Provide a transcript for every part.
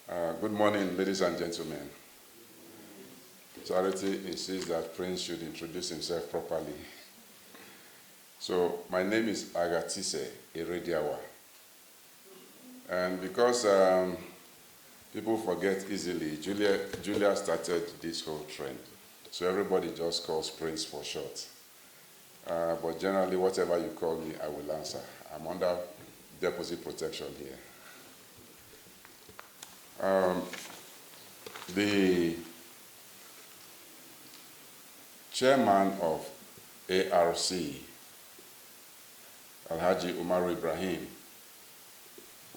Good morning, ladies and gentlemen. Charity insists that Prince should introduce himself properly. So, my name is Agatise Erediawa. And because people forget easily, Julia started this whole trend. So everybody just calls Prince for short. But generally, whatever you call me, I will answer. I'm under deposit protection here. The chairman of ARC, Alhaji Umar Ibrahim,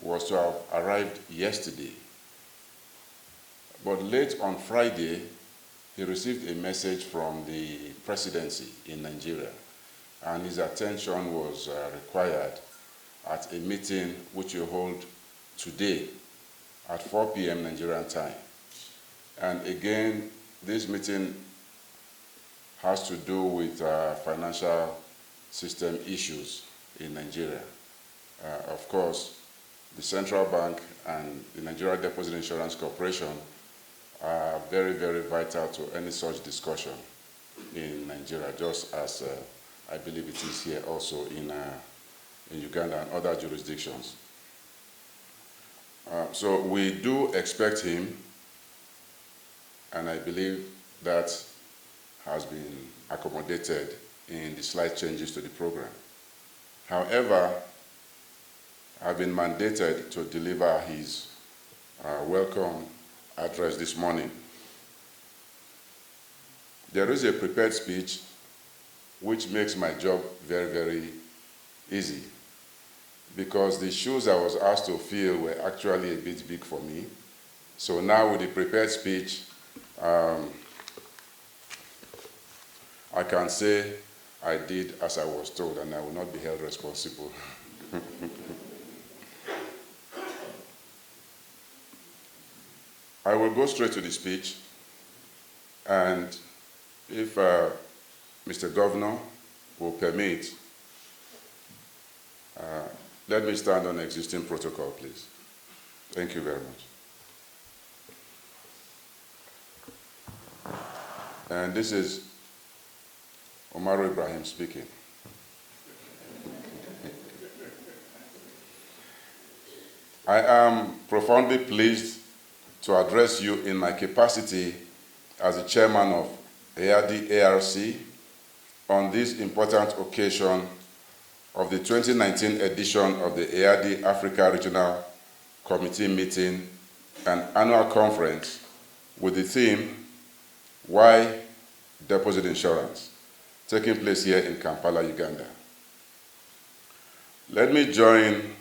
was to have arrived yesterday. But late on Friday, he received a message from the presidency in Nigeria, and his attention was required at a meeting which you hold today at 4 p.m. Nigerian time. And again, this meeting has to do with financial system issues in Nigeria. Of course, the central bank and the Nigeria Deposit Insurance Corporation are very, very vital to any such discussion in Nigeria, just as I believe it is here also in Uganda and other jurisdictions. So we do expect him, and I believe that has been accommodated in the slight changes to the program. However, I've been mandated to deliver his welcome address this morning. There is a prepared speech which makes my job very, very easy, because the shoes I was asked to fill were actually a bit big for me. So now with the prepared speech, I can say I did as I was told, and I will not be held responsible. I will go straight to the speech, and if Mr. Governor will permit, let me stand on existing protocol, please. Thank you very much. And this is Omar Ibrahim speaking. I am profoundly pleased to address you in my capacity as the chairman of ARD ARC on this important occasion of the 2019 edition of the ARD Africa Regional Committee meeting and annual conference with the theme, Why Deposit Insurance?, taking place here in Kampala, Uganda. Let me join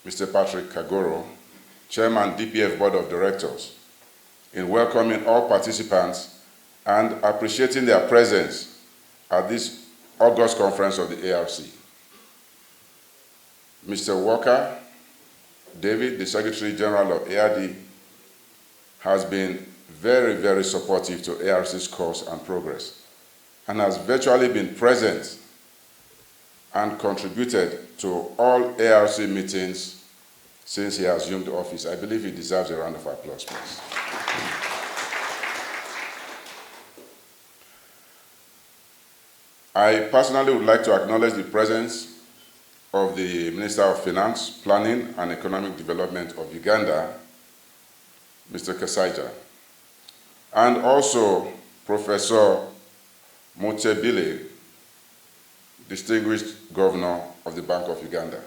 Mr. Patrick Kagoro, Chairman, DPF Board of Directors, in welcoming all participants and appreciating their presence at this August conference of the ARC. Mr. Walker David, the Secretary General of ARD, has been very, very supportive to ARC's course and progress, and has virtually been present and contributed to all ARC meetings since he assumed office. I believe he deserves a round of applause, please. I personally would like to acknowledge the presence of the Minister of Finance, Planning and Economic Development of Uganda, Mr. Kasaija, and also Professor Mutebile, Distinguished Governor of the Bank of Uganda.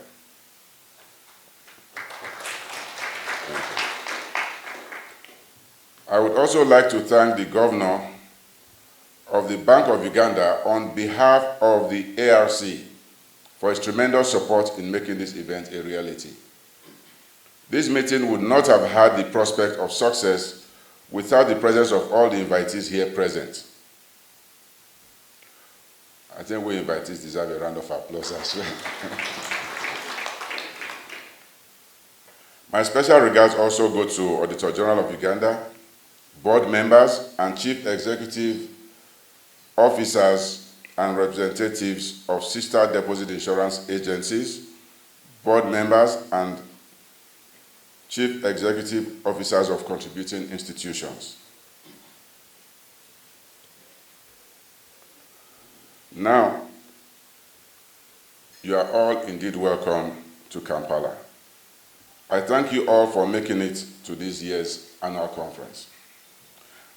I would also like to thank the Governor of the Bank of Uganda on behalf of the ARC for his tremendous support in making this event a reality. This meeting would not have had the prospect of success without the presence of all the invitees here present. I think we invitees deserve a round of applause as well. My special regards also go to Auditor General of Uganda, board members and chief executive officers and representatives of sister deposit insurance agencies, board members and chief executive officers of contributing institutions. Now, you are all indeed welcome to Kampala. I thank you all for making it to this year's annual conference.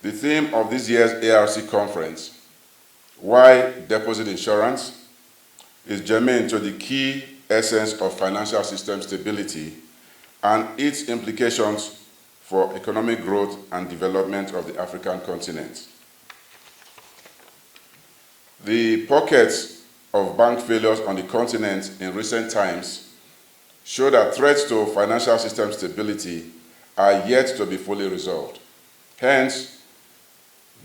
The theme of this year's ARC conference, Why Deposit Insurance, is germane to the key essence of financial system stability and its implications for economic growth and development of the African continent. The pockets of bank failures on the continent in recent times show that threats to financial system stability are yet to be fully resolved. Hence,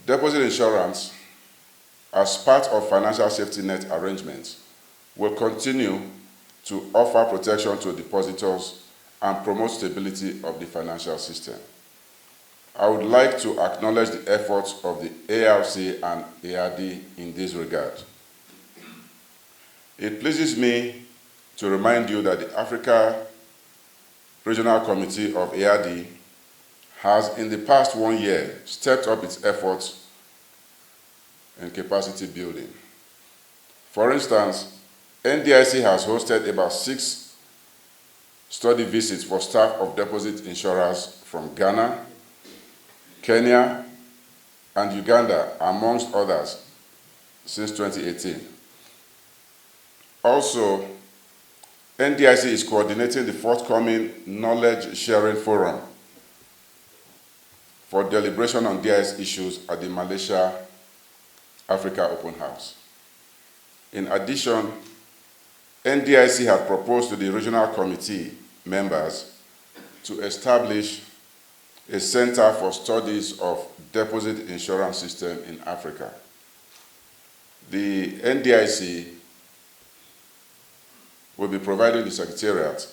deposit insurance, as part of financial safety net arrangements, will continue to offer protection to depositors and promote stability of the financial system. I would like to acknowledge the efforts of the ARC and ARD in this regard. It pleases me to remind you that the Africa Regional Committee of ARD has, in the past 1 year, stepped up its efforts in capacity building. For instance, NDIC has hosted about 6 study visits for staff of deposit insurers from Ghana, Kenya, and Uganda, amongst others, since 2018. Also, NDIC is coordinating the forthcoming Knowledge Sharing Forum for deliberation on DIS issues at the Malaysia Africa Open House. In addition, NDIC had proposed to the Regional Committee members to establish a Center for Studies of Deposit Insurance System in Africa. The NDIC will be providing the Secretariat,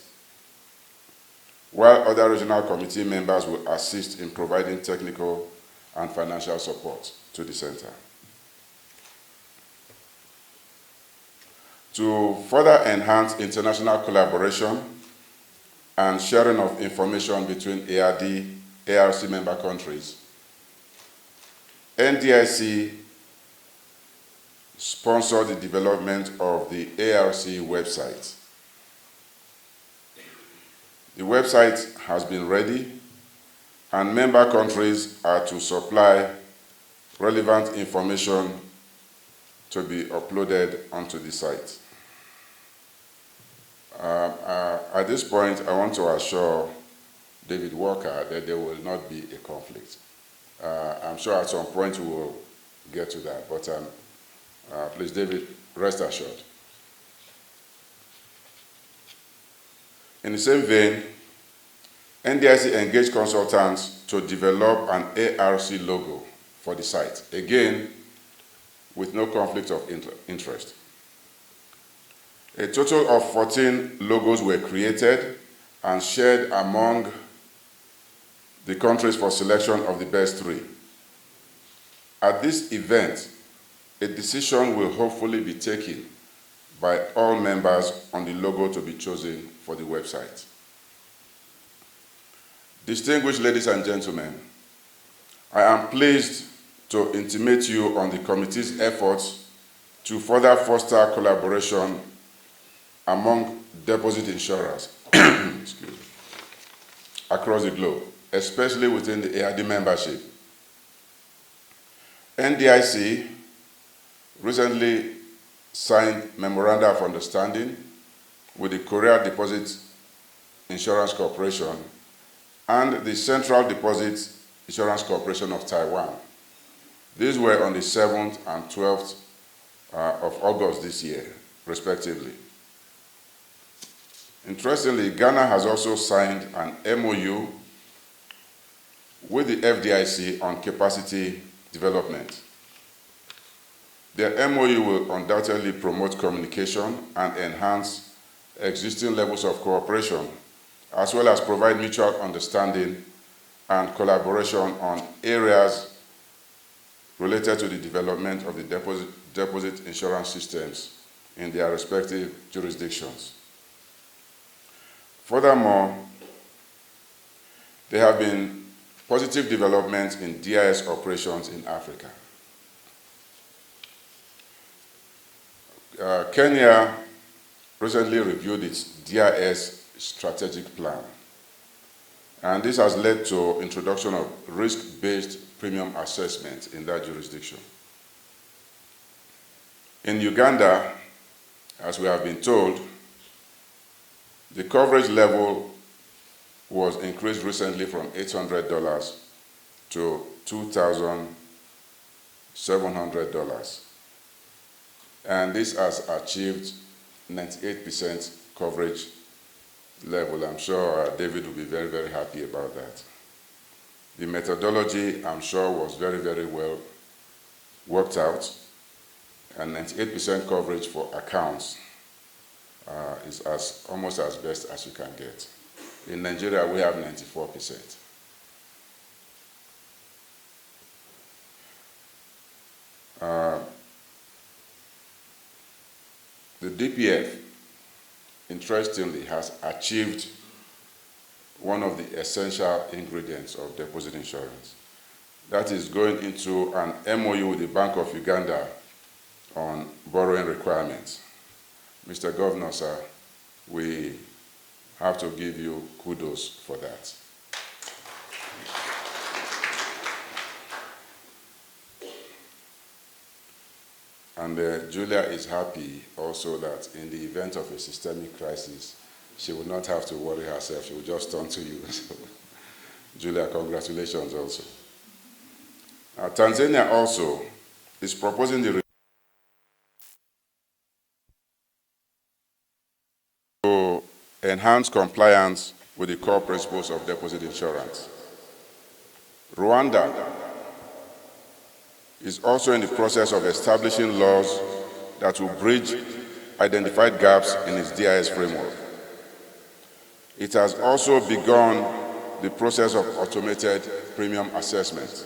while other regional committee members will assist in providing technical and financial support to the center. To further enhance international collaboration and sharing of information between ARC member countries, NDIC sponsored the development of the ARC website. The website has been ready, and member countries are to supply relevant information to be uploaded onto the site. At this point, I want to assure David Walker that there will not be a conflict. I'm sure at some point we will get to that, but please, David, rest assured. In the same vein, NDIC engaged consultants to develop an ARC logo for the site, again, with no conflict of interest. A total of 14 logos were created and shared among the countries for selection of the best 3. At this event, a decision will hopefully be taken by all members on the logo to be chosen for the website. Distinguished ladies and gentlemen, I am pleased to intimate you on the committee's efforts to further foster collaboration among deposit insurers across the globe, especially within the ARD membership. NDIC recently signed Memoranda of Understanding with the Korea Deposit Insurance Corporation and the Central Deposit Insurance Corporation of Taiwan. These were on the 7th and 12th of August this year, respectively. Interestingly, Ghana has also signed an MOU with the FDIC on capacity development. The MOU will undoubtedly promote communication and enhance existing levels of cooperation, as well as provide mutual understanding and collaboration on areas related to the development of the deposit insurance systems in their respective jurisdictions. Furthermore, There have been positive developments in DIS operations in Africa. Kenya recently reviewed its DIS strategic plan, and this has led to introduction of risk-based premium assessment in that jurisdiction. In Uganda, as we have been told, the coverage level was increased recently from $800 to $2,700. And this has achieved 98% coverage level. I'm sure David will be very, very happy about that. The methodology, I'm sure, was very, very well worked out, and 98% coverage for accounts is almost as best as you can get. In Nigeria, we have 94%. The DPF, interestingly, has achieved one of the essential ingredients of deposit insurance. That is going into an MOU with the Bank of Uganda on borrowing requirements. Mr. Governor, sir, we have to give you kudos for that. And Julia is happy also that in the event of a systemic crisis, she will not have to worry herself. She will just turn to you. So, Julia, congratulations also. Tanzania also is proposing to enhance compliance with the core principles of deposit insurance. Rwanda is also in the process of establishing laws that will bridge identified gaps in its DIS framework. It has also begun the process of automated premium assessment.